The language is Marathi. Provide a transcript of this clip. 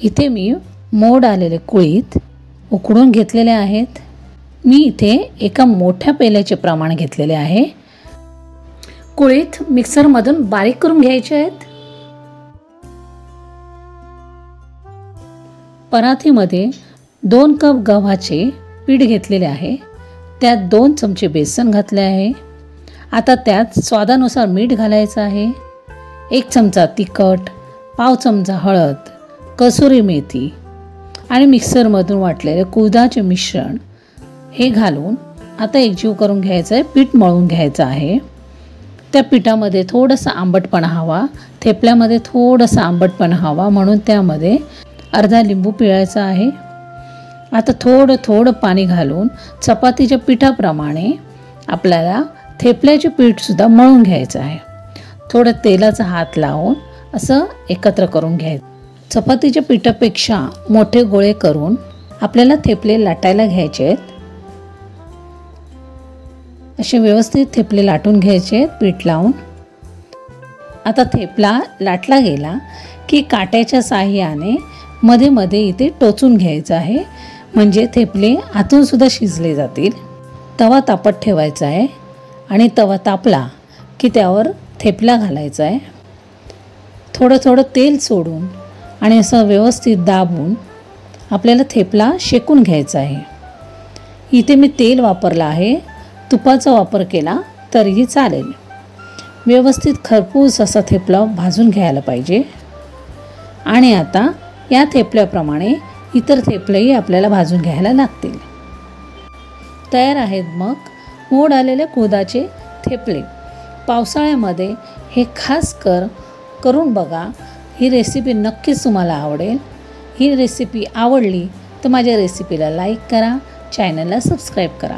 इथे मी मोड आलेले कुळीथ उकडून घेतलेले आहेत। मी इथे एका मोठ्या पेल्याचे प्रमाण घेतलेले आहे। कुळीथ मिक्सरमधून बारीक करून घ्यायचे आहेत। परातीमध्ये 2 कप गव्हाचे पीठ घेतलेले आहे। त्यात 2 चमचे बेसन घातले आहे। आता त्यात स्वादानुसार मीठ घालायचं आहे। 1 चमचा तिखट, पाव चमचा हळद, कसुरी मेथी आणि मिक्सरमधून वाटलेले कुळथाचे मिश्रण हे घालून आता एकजीव करून घ्यायचं आहे। पीठ मळून घ्यायचं आहे। त्या पिठामध्ये थोडासा आंबटपणा हवा, थेपल्यामध्ये थोडासा आंबटपणा हवा, म्हणून त्यामध्ये अर्धा लिंबू पिळायचा आहे। आता थोडं थोडं पाणी घालून चपातीच्या पिठाप्रमाणे आपल्याला थेपल्याचे पीठसुद्धा मळून घ्यायचं आहे। थोडं तेलाचा हात लावून असं एकत्र करून घ्यायचं। चपातीच्या पिठापेक्षा मोठे गोळे करून आपल्याला थेपले लाटायला घ्यायचे आहेत। असे व्यवस्थित थेपले लाटून घ्यायचे आहेत पीठ लावून। आता थेपला लाटला गेला की काट्याच्या साहाय्याने मध्ये मध्ये इथे टोचून घ्यायचं आहे, म्हणजे थेपले आतून सुद्धा शिजले जातील। तवा तापत ठेवायचा आहे आणि तवा तापला की त्यावर थेपला घालायचा आहे। थोडं थोडं तेल सोडून आणि असं व्यवस्थित दाबून आपल्याला थेपला शेकून घ्यायचा आहे। इथे मी तेल वापरलं आहे, तुपाचा वापर केला तरीही चालेल। व्यवस्थित खरपूस असा थेपला भाजून घ्यायला पाहिजे। आणि आता या थेपल्याप्रमाणे इतर थेपलेही आपल्याला भाजून घ्यायला लागतील। तयार आहेत मग मोड आलेले कुळथाचे थेपले। पावसाळ्यामध्ये हे खास करून बघा। ही रेसिपी नक्कीच तुम्हाला आवडेल। ही रेसिपी आवडली तर माझ्या रेसिपीला लाईक करा, चॅनलला सबस्क्राईब करा।